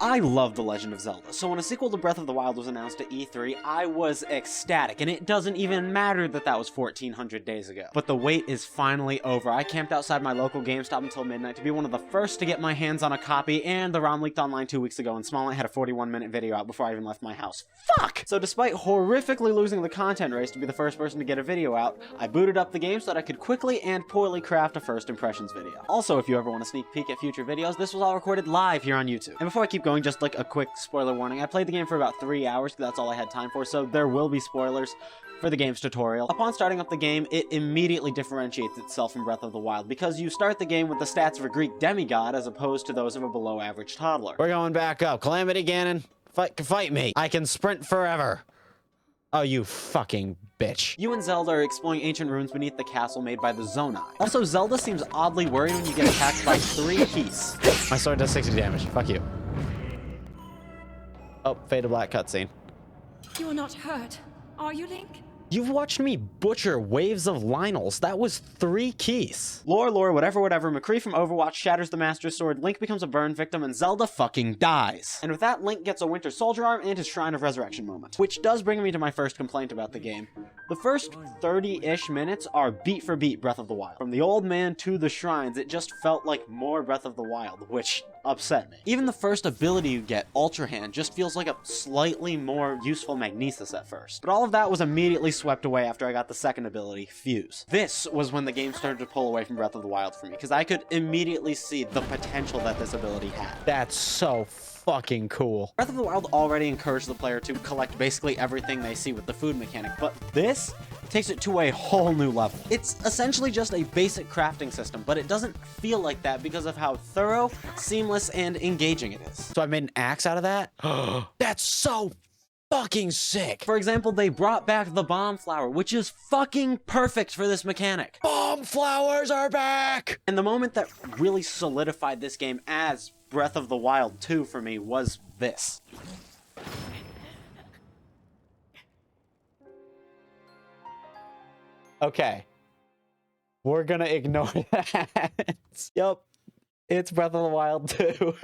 I love The Legend of Zelda, so when a sequel to Breath of the Wild was announced at E3, I was ecstatic, and it doesn't even matter that that was 1400 days ago. But the wait is finally over. I camped outside my local GameStop until midnight to be one of the first to get my hands on a copy, and the ROM leaked online 2 weeks ago, and Smalllight had a 41-minute video out before I even left my house. Fuck! So despite horrifically losing the content race to be the first person to get a video out, I booted up the game so that I could quickly and poorly craft a first impressions video. Also, if you ever want to sneak peek at future videos, this was all recorded live here on YouTube. And before I keep going, just like a quick spoiler warning, I played the game for about 3 hours because that's all I had time for, so there will be spoilers for the game's tutorial. Upon starting up the game, it immediately differentiates itself from Breath of the Wild because you start the game with the stats of a Greek demigod as opposed to those of a below average toddler. We're going back up. Calamity Ganon, fight me. I can sprint forever. Oh, you fucking bitch. You and Zelda are exploring ancient ruins beneath the castle made by the Zonai. Also, Zelda seems oddly worried when you get attacked by 3 keys. My sword does 60 damage. Fuck you. Oh, fade to black cutscene. You are not hurt, are you, Link? You've watched me butcher waves of Lynels. That was 3 keys. Lore, whatever, McCree from Overwatch shatters the Master Sword, Link becomes a burn victim, and Zelda fucking dies. And with that, Link gets a Winter Soldier arm and his Shrine of Resurrection moment. Which does bring me to my first complaint about the game. The first 30-ish minutes are beat for beat Breath of the Wild. From the old man to the shrines, it just felt like more Breath of the Wild, which upset me. Even the first ability you get, Ultra Hand, just feels like a slightly more useful Magnesis at first. But all of that was immediately swept away after I got the second ability, Fuse. This was when the game started to pull away from Breath of the Wild for me, because I could immediately see the potential that this ability had. That's so fucking cool. Breath of the Wild already encouraged the player to collect basically everything they see with the food mechanic, but this takes it to a whole new level. It's essentially just a basic crafting system, but it doesn't feel like that because of how thorough, seamless, and engaging it is. So I made an axe out of that? That's so fucking sick. For example, they brought back the bomb flower, which is fucking perfect for this mechanic. Bomb flowers are back! And the moment that really solidified this game as Breath of the Wild 2 for me was this. Okay. We're gonna ignore that. Yup. It's Breath of the Wild 2.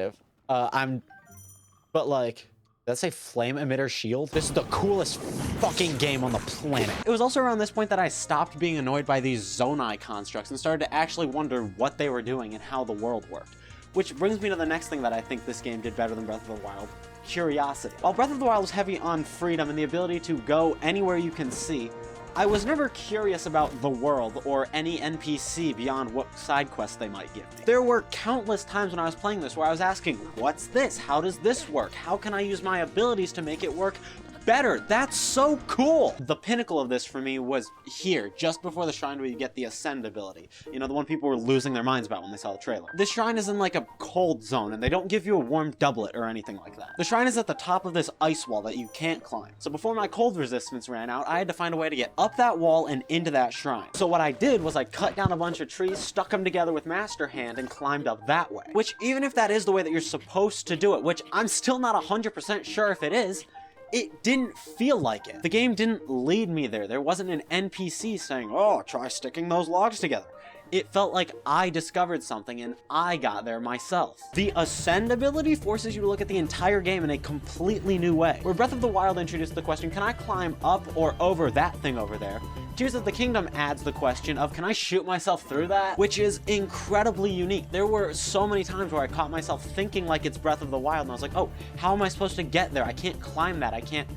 But like, that's a flame emitter shield. This is the coolest fucking game on the planet. It was also around this point that I stopped being annoyed by these Zonai constructs and started to actually wonder what they were doing and how the world worked. Which brings me to the next thing that I think this game did better than Breath of the Wild: curiosity. While Breath of the Wild was heavy on freedom and the ability to go anywhere you can see, I was never curious about the world or any NPC beyond what side quests they might give me. There were countless times when I was playing this where I was asking, what's this? How does this work? How can I use my abilities to make it work better? That's so cool! The pinnacle of this for me was here, just before the shrine where you get the Ascend ability. You know, the one people were losing their minds about when they saw the trailer. This shrine is in like a cold zone, and they don't give you a warm doublet or anything like that. The shrine is at the top of this ice wall that you can't climb. So before my cold resistance ran out, I had to find a way to get up that wall and into that shrine. So what I did was I cut down a bunch of trees, stuck them together with Master Hand, and climbed up that way. Which, even if that is the way that you're supposed to do it, which I'm still not 100% sure if it is, it didn't feel like it. The game didn't lead me there. There wasn't an NPC saying, oh, try sticking those logs together. It felt like I discovered something and I got there myself. The Ascend ability forces you to look at the entire game in a completely new way. Where Breath of the Wild introduced the question, can I climb up or over that thing over there? Tears of the Kingdom adds the question of, can I shoot myself through that? Which is incredibly unique. There were so many times where I caught myself thinking like it's Breath of the Wild, and I was like, oh, how am I supposed to get there? I can't climb that, I can't.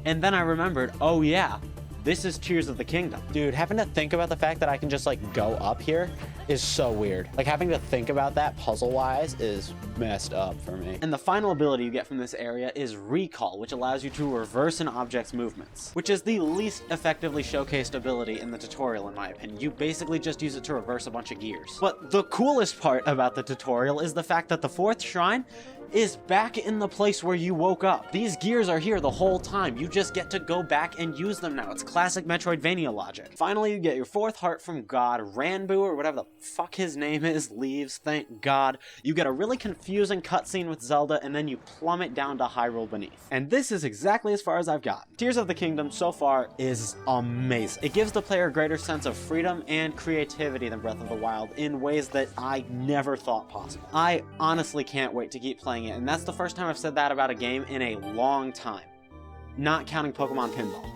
And then I remembered, oh yeah, this is Tears of the Kingdom. Dude, having to think about the fact that I can just like go up here is so weird. Like having to think about that puzzle-wise is messed up for me. And the final ability you get from this area is Recall, which allows you to reverse an object's movements, which is the least effectively showcased ability in the tutorial in my opinion. You basically just use it to reverse a bunch of gears. But the coolest part about the tutorial is the fact that the 4th shrine is back in the place where you woke up. These gears are here the whole time. You just get to go back and use them now. It's classic Metroidvania logic. Finally, you get your 4th heart from God. Ranbu, or whatever the fuck his name is, leaves, thank God. You get a really confusing cutscene with Zelda, and then you plummet down to Hyrule beneath. And this is exactly as far as I've gotten. Tears of the Kingdom so far is amazing. It gives the player a greater sense of freedom and creativity than Breath of the Wild in ways that I never thought possible. I honestly can't wait to keep playing playing it, and that's the first time I've said that about a game in a long time. Not counting Pokemon Pinball.